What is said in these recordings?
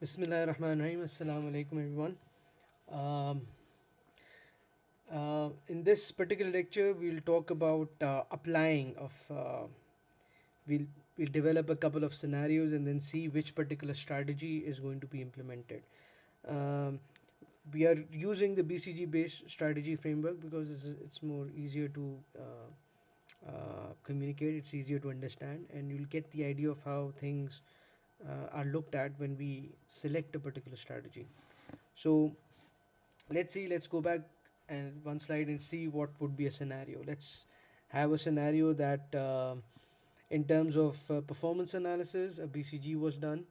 Bismillahirrahmanirrahim. Assalamu alaikum, everyone. Um, in this particular lecture, we'll talk about applying of. We'll we'll develop a couple of scenarios and then see which particular strategy is going to be implemented. Um, we are using the BCG based strategy framework because it's more easier to communicate. It's easier to understand, and you'll get the idea of how things are looked at when we select a particular strategy. So let's go back and one slide and see what would be a scenario. Let's have a scenario that in terms of performance analysis, a BCG was done,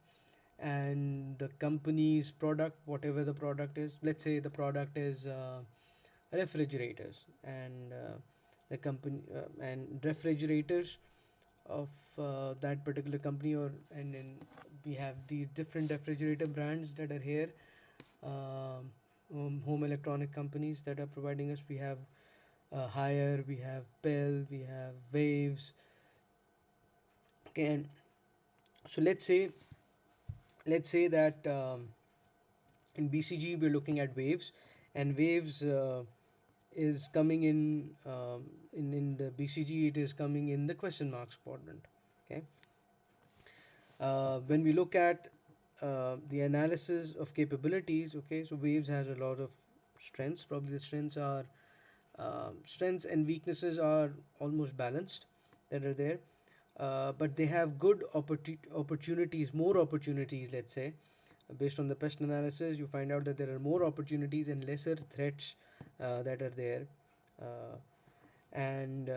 and the company's product, whatever the product is, let's say the product is refrigerators, and the company and refrigerators of that particular company, or and then we have the different refrigerator brands that are here, um, home electronic companies that are providing us. We have Hire, we have Pell, we have Waves. Okay, and so let's say that in BCG we're looking at Waves, and Waves is coming in the BCG. It is coming in the question marks quadrant. Okay, when we look at the analysis of capabilities, okay, so Waves has a lot of strengths. Probably the strengths and weaknesses are almost balanced that are there, but they have good opportunities, more opportunities, let's say. Based on the pest analysis, you find out that there are more opportunities and lesser threats that are there. Uh, and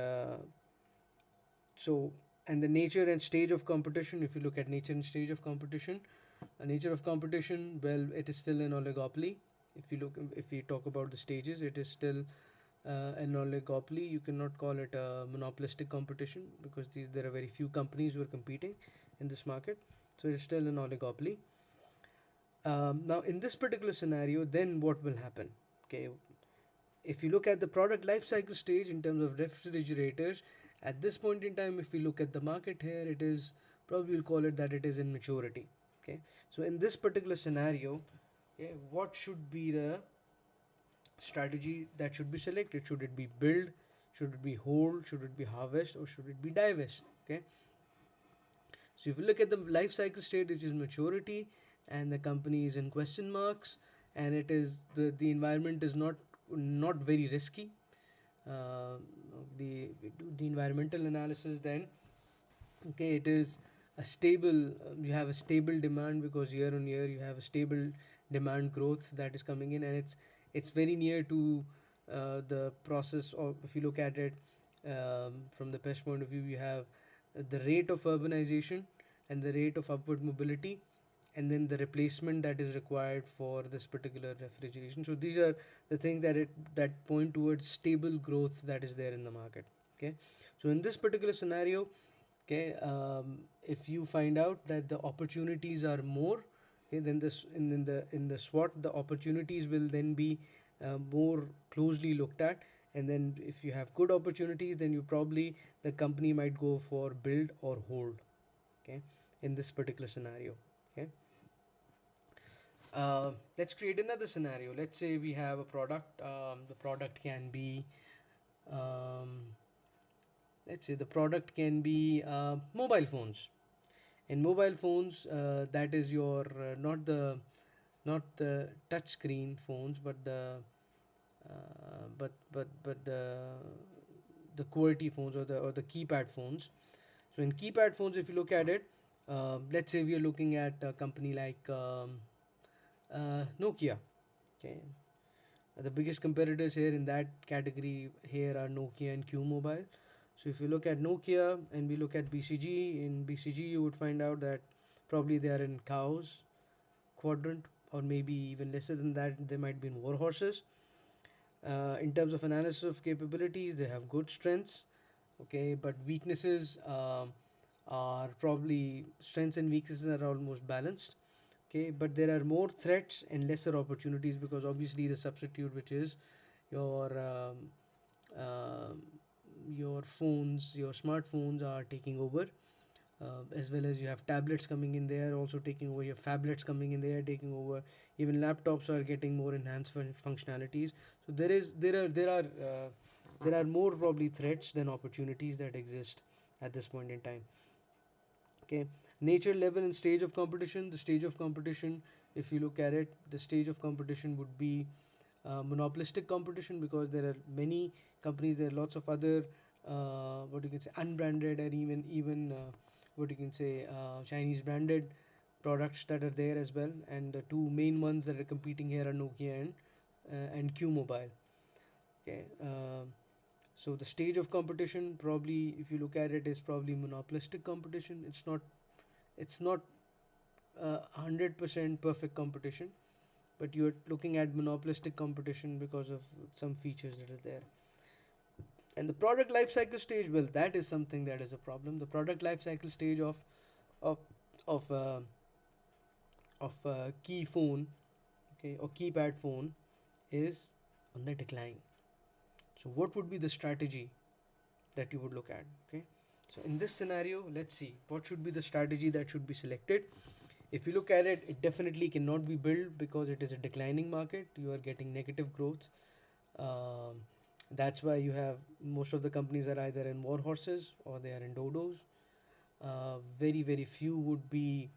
so and the nature and stage of competition, if you look at nature and stage of competition, nature of competition, well, it is still an oligopoly. If we talk about the stages, it is still an oligopoly. You cannot call it a monopolistic competition because there are very few companies who are competing in this market, so it is still an oligopoly. Now in this particular scenario, then what will happen? Okay, if you look at the product life cycle stage in terms of refrigerators, at this point in time, if we look at the market here, it is probably we'll call it that it is in maturity. Okay, so in this particular scenario, okay, what should be the strategy that should be selected? Should it be build, should it be hold, should it be harvest, or should it be divest? Okay, so if you look at the life cycle state, which is maturity, and the company is in question marks, and it is the environment is not very risky. uh, the environmental analysis, then okay, it is a stable. You have a stable demand because year on year you have a stable demand growth that is coming in, and it's very near to the process of, if you look at it from the pest point of view, you have the rate of urbanization and the rate of upward mobility, and then the replacement that is required for this particular refrigeration. So these are the things that point towards stable growth that is there in the market. Okay, so in this particular scenario, okay, if you find out that the opportunities are more, okay, then this in the SWOT, the opportunities will then be more closely looked at, and then if you have good opportunities, then you probably, the company might go for build or hold. Okay, in this particular scenario. Okay, let's create another scenario. Let's say we have a product. The product can be, um, let's say the product can be mobile phones. In mobile phones, that is your not the touch screen phones, but the QWERTY phones, or the keypad phones. So in keypad phones, if you look at it, let's say we are looking at a company like Nokia. Okay, the biggest competitors here in that category here are Nokia and Q Mobile. So if you look at Nokia and we look at BCG, in BCG you would find out that probably they are in cows quadrant, or maybe even lesser than that, they might be in war horses. In terms of analysis of capabilities, they have good strengths, okay, but weaknesses are probably, strengths and weaknesses are almost balanced. Okay, but there are more threats and lesser opportunities because obviously the substitute, which is your um, your phones, your smartphones are taking over. as well as you have tablets coming in there also taking over, you have phablets coming in there taking over, even laptops are getting more enhanced functionalities. So there are more probably threats than opportunities that exist at this point in time. Okay, nature, level, and stage of competition. The stage of competition, if you look at it, the stage of competition would be monopolistic competition, because there are many companies, there are lots of other what you can say unbranded, and even what you can say Chinese branded products that are there as well, and the two main ones that are competing here are Nokia and Q Mobile. Okay, so the stage of competition, probably if you look at it, is probably monopolistic competition. It's not 100% perfect competition, but you're looking at monopolistic competition because of some features that are there. And the product life cycle stage, well, that is something that is a problem. The product life cycle stage of of uh, key phone, okay, or keypad phone, is on the decline. So what would be the strategy that you would look at? Okay, so in this scenario, let's see what should be the strategy that should be selected. If you look at it, it definitely cannot be built because it is a declining market. You are getting negative growth. Um, that's why you have most of the companies are either in war horses or they are in dodos. Very few would be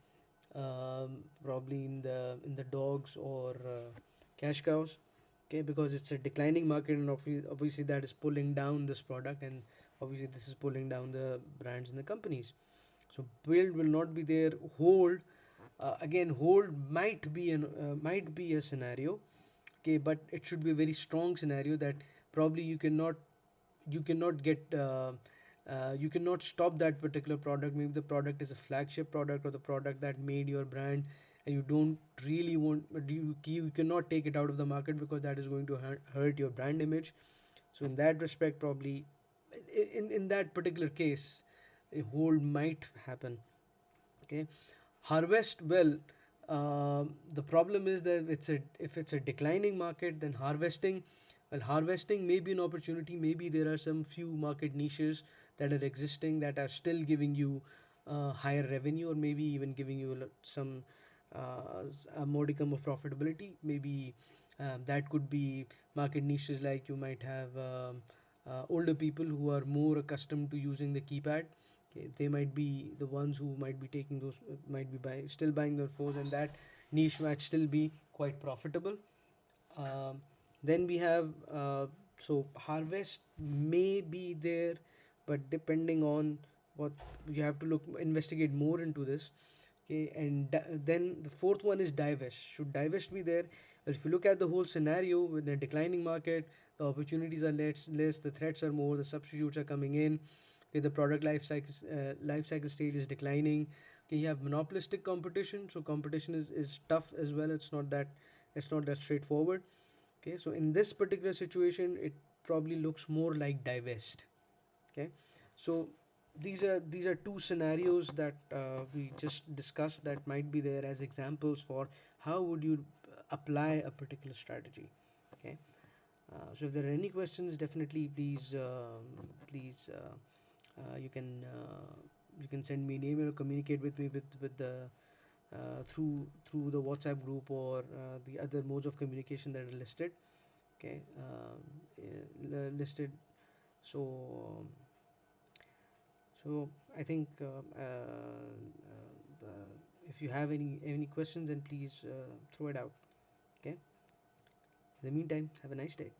probably in the dogs or cash cows. Okay, because it's a declining market, and obviously that is pulling down this product, and obviously this is pulling down the brands and the companies. So build will not be there. Hold, again, hold might be a scenario. Okay, but it should be a very strong scenario that probably you cannot get you cannot stop that particular product. Maybe the product is a flagship product or the product that made your brand, and you don't really want, but you cannot take it out of the market because that is going to hurt your brand image. So in that respect, probably in that particular case, a hold might happen. Okay, harvest, well, the problem is that if it's a declining market, then harvesting may be an opportunity. Maybe there are some few market niches that are existing that are still giving you higher revenue, or maybe even giving you some a modicum of profitability. Maybe that could be market niches, like you might have older people who are more accustomed to using the keypad. Okay, they might be the ones who might be taking those, might be still buying their phones, and that niche might still be quite profitable. Um, then we have so harvest may be there, but depending on what, you have to investigate more into this. Okay, and then the fourth one is divest. Should divest be there? Well, if you look at the whole scenario with the declining market, the opportunities are less, the threats are more, the substitutes are coming in. Okay, the product life cycle stage is declining. Okay, you have monopolistic competition, so competition is tough as well. It's not that straightforward. Okay, so in this particular situation, it probably looks more like divest. Okay, so these are two scenarios that we just discussed that might be there as examples for how would you apply a particular strategy. Okay, so if there are any questions, definitely please you can send me an email or communicate with me with the through the WhatsApp group or the other modes of communication that are listed. Okay, listed. So so I think if you have any questions, then please throw it out. Okay. In the meantime, have a nice day.